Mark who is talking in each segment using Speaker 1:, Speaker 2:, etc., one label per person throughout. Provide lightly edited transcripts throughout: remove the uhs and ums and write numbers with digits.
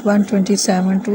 Speaker 1: 127 to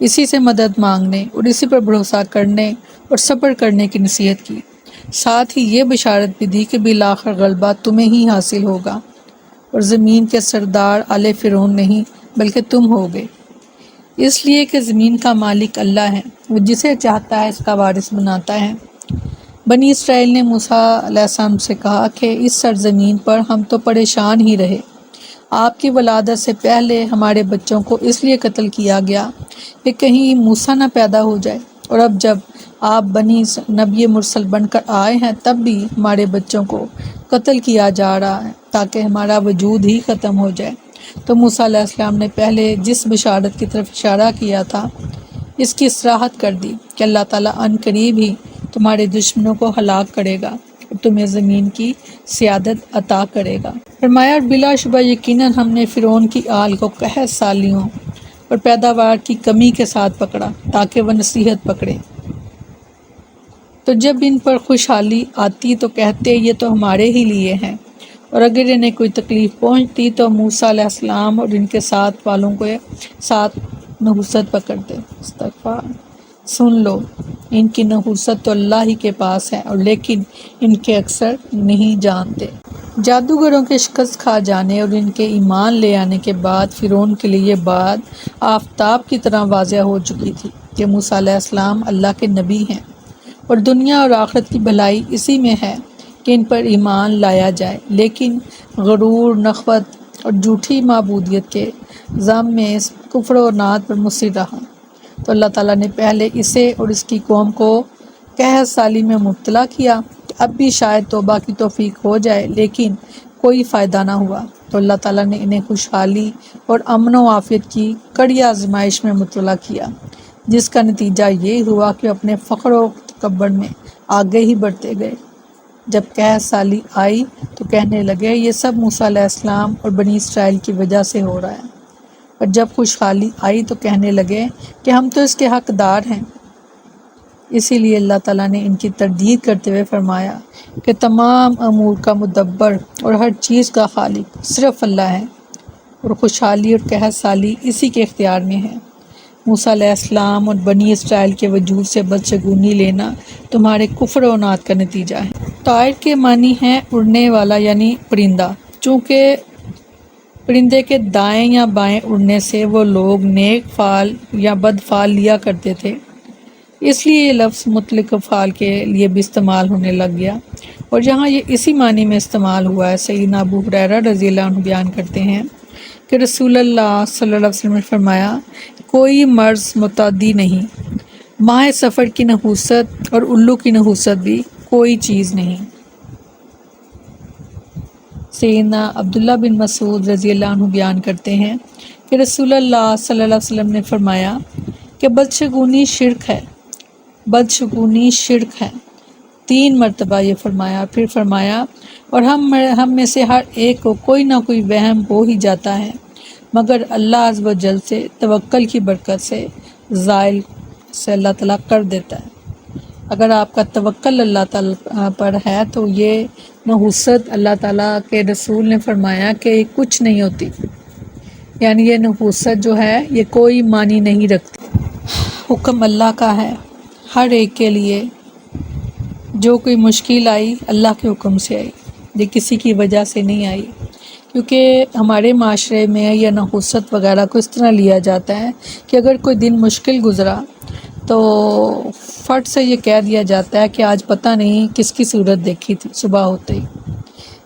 Speaker 1: اسی سے مدد مانگنے اور اسی پر بھروسہ کرنے اور صبر کرنے کی نصیحت کی۔ ساتھ ہی یہ بشارت بھی دی کہ بالآخر غلبہ تمہیں ہی حاصل ہوگا اور زمین کے سردار آل فرعون نہیں بلکہ تم ہوگے، اس لیے کہ زمین کا مالک اللہ ہے، وہ جسے چاہتا ہے اس کا وارث بناتا ہے۔ بنی اسرائیل نے موسیٰ علیہ السلام سے کہا کہ اس سرزمین پر ہم تو پریشان ہی رہے، آپ کی ولادت سے پہلے ہمارے بچوں کو اس لیے قتل کیا گیا کہ کہیں موسیٰ نہ پیدا ہو جائے، اور اب جب آپ نبی مرسل بن کر آئے ہیں تب بھی ہمارے بچوں کو قتل کیا جا رہا ہے تاکہ ہمارا وجود ہی ختم ہو جائے۔ تو موسیٰ علیہ السلام نے پہلے جس بشارت کی طرف اشارہ کیا تھا اس کی صراحت کر دی کہ اللہ تعالیٰ عنقریب قریب ہی تمہارے دشمنوں کو ہلاک کرے گا اور تمہیں زمین کی سیادت عطا کرے گا۔ فرمایا اور بلا شبہ یقیناً ہم نے فرعون کی آل کو قحط سالیوں اور پیداوار کی کمی کے ساتھ پکڑا تاکہ وہ نصیحت پکڑے، تو جب ان پر خوشحالی آتی تو کہتے یہ تو ہمارے ہی لیے ہیں، اور اگر انہیں کوئی تکلیف پہنچتی تو موسیٰ علیہ السلام اور ان کے ساتھ والوں کو ساتھ نحوست پکڑتے۔ استغفار۔ سن لو، ان کی نحوست تو اللہ ہی کے پاس ہے، اور لیکن ان کے اکثر نہیں جانتے۔ جادوگروں کے شکست کھا جانے اور ان کے ایمان لے آنے کے بعد فرعون کے لیے یہ بات آفتاب کی طرح واضح ہو چکی تھی کہ موسیٰ علیہ السلام اللہ کے نبی ہیں، اور دنیا اور آخرت کی بھلائی اسی میں ہے کہ ان پر ایمان لایا جائے، لیکن غرور، نخوت اور جھوٹی معبودیت کے ذم میں اس کفر و عناد پر مصر رہا، تو اللہ تعالیٰ نے پہلے اسے اور اس کی قوم کو قحط سالی میں مبتلا کیا کہ اب بھی شاید توبہ کی توفیق ہو جائے، لیکن کوئی فائدہ نہ ہوا، تو اللہ تعالیٰ نے انہیں خوشحالی اور امن و عافیت کی کڑی آزمائش میں مبتلا کیا، جس کا نتیجہ یہ ہوا کہ اپنے فخر و تکبر میں آگے ہی بڑھتے گئے۔ جب قحط سالی آئی تو کہنے لگے یہ سب موسیٰ علیہ السلام اور بنی اسرائیل کی وجہ سے ہو رہا ہے، اور جب خوشحالی آئی تو کہنے لگے کہ ہم تو اس کے حقدار ہیں۔ اسی لیے اللہ تعالیٰ نے ان کی تردید کرتے ہوئے فرمایا کہ تمام امور کا مدبر اور ہر چیز کا خالق صرف اللہ ہے، اور خوشحالی اور قحط سالی اسی کے اختیار میں ہے۔ موسیٰ علیہ السلام اور بنی اسرائیل کے وجود سے بدشگونی لینا تمہارے کفر و عناد کا نتیجہ ہے۔ طائر کے معنی ہے اڑنے والا یعنی پرندہ، چونکہ پرندے کے دائیں یا بائیں اڑنے سے وہ لوگ نیک فعل یا بد فعل لیا کرتے تھے، اس لیے یہ لفظ مطلق افعال کے لیے بھی استعمال ہونے لگ گیا، اور یہاں یہ اسی معنی میں استعمال ہوا ہے۔ سیدنا ابو ہریرہ رضی اللہ عنہ بیان کرتے ہیں کہ رسول اللہ صلی اللہ علیہ وسلم نے فرمایا کوئی مرض متعدی نہیں، ماہ سفر کی نحوست اور الو کی نحوست بھی کوئی چیز نہیں۔ سیدنا عبداللہ بن مسعود رضی اللہ عنہ بیان کرتے ہیں کہ رسول اللہ صلی اللہ علیہ وسلم نے فرمایا کہ بدشگونی شرک ہے، بدشگونی شرک ہے، 3 مرتبہ یہ فرمایا، پھر فرمایا اور ہم میں سے ہر ایک کو کوئی نہ کوئی وہم ہو ہی جاتا ہے، مگر اللہ عز و جل سے توکل کی برکت سے زائل سے اللہ تعالیٰ کر دیتا ہے۔ اگر آپ کا توکل اللہ تعالیٰ پر ہے تو یہ نحوست اللہ تعالیٰ کے رسول نے فرمایا کہ کچھ نہیں ہوتی، یعنی یہ نحوست جو ہے یہ کوئی معنی نہیں رکھتی۔ حکم اللہ کا ہے ہر ایک کے لیے، جو کوئی مشکل آئی اللہ کے حکم سے آئی، یہ کسی کی وجہ سے نہیں آئی، کیونکہ ہمارے معاشرے میں یہ نحوست وغیرہ کو اس طرح لیا جاتا ہے کہ اگر کوئی دن مشکل گزرا تو فٹ سے یہ کہہ دیا جاتا ہے کہ آج پتہ نہیں کس کی صورت دیکھی تھی، صبح ہوتے ہی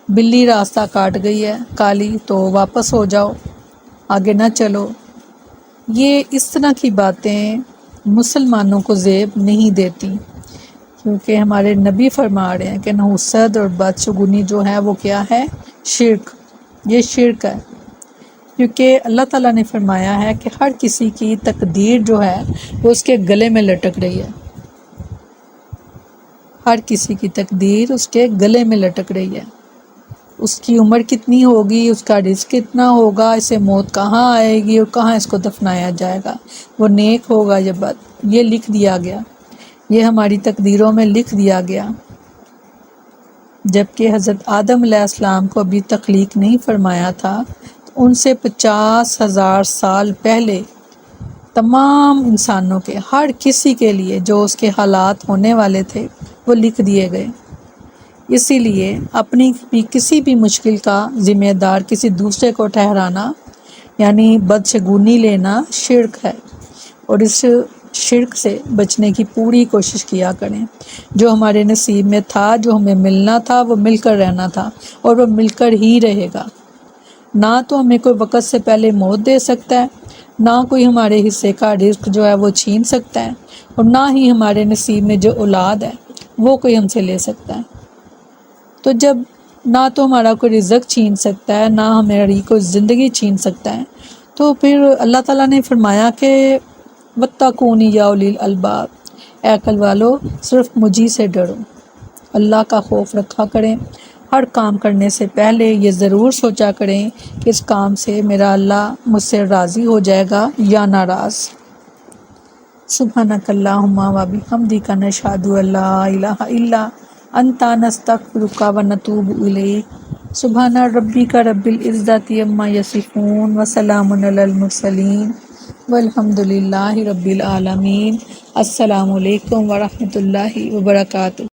Speaker 1: بلی راستہ کاٹ گئی ہے کالی تو واپس ہو جاؤ، آگے نہ چلو۔ یہ اس طرح کی باتیں مسلمانوں کو زیب نہیں دیتی، کیونکہ ہمارے نبی فرما رہے ہیں کہ نحوست اور بدشگونی جو ہے وہ کیا ہے؟ شرک، یہ شرک ہے، کیونکہ اللہ تعالیٰ نے فرمایا ہے کہ ہر کسی کی تقدیر جو ہے وہ اس کے گلے میں لٹک رہی ہے، ہر کسی کی تقدیر اس کے گلے میں لٹک رہی ہے، اس کی عمر کتنی ہوگی، اس کا رزق کتنا ہوگا، اسے موت کہاں آئے گی اور کہاں اس کو دفنایا جائے گا، وہ نیک ہوگا یا بد، یہ لکھ دیا گیا، یہ ہماری تقدیروں میں لکھ دیا گیا۔ جبکہ حضرت آدم علیہ السلام کو ابھی تخلیق نہیں فرمایا تھا، تو ان سے 50,000 سال پہلے تمام انسانوں کے، ہر کسی کے لیے جو اس کے حالات ہونے والے تھے وہ لکھ دیے گئے۔ اسی لیے اپنی بھی کسی بھی مشکل کا ذمہ دار کسی دوسرے کو ٹھہرانا یعنی بدشگونی لینا شرک ہے، اور اس شرک سے بچنے کی پوری کوشش کیا کریں۔ جو ہمارے نصیب میں تھا، جو ہمیں ملنا تھا، وہ مل کر رہنا تھا اور وہ مل کر ہی رہے گا۔ نہ تو ہمیں کوئی وقت سے پہلے موت دے سکتا ہے، نہ کوئی ہمارے حصے کا رزق جو ہے وہ چھین سکتا ہے، اور نہ ہی ہمارے نصیب میں جو اولاد ہے وہ کوئی ہم سے لے سکتا ہے۔ تو جب نہ تو ہمارا کوئی رزق چھین سکتا ہے، نہ ہماری کوئی زندگی چھین سکتا ہے، تو پھر اللہ تعالیٰ نے فرمایا کہ وَاتَّقُونِ يَا أُولِي الْأَلْبَابِ، اے عقل والو صرف مجھی سے ڈرو، اللہ کا خوف رکھا کریں۔ ہر کام کرنے سے پہلے یہ ضرور سوچا کریں کہ اس کام سے میرا اللہ مجھ سے راضی ہو جائے گا یا ناراض۔ سبحانک اللہم و بحمدک نشہد ان لا الہ الا انت نستغفرک و نتوب الیک۔ سبحان ربک رب العزت عما یصفون وسلام علی المرسلین والحمد للہ رب العالمین۔ السلام علیکم ورحمۃ اللہ وبرکاتہ۔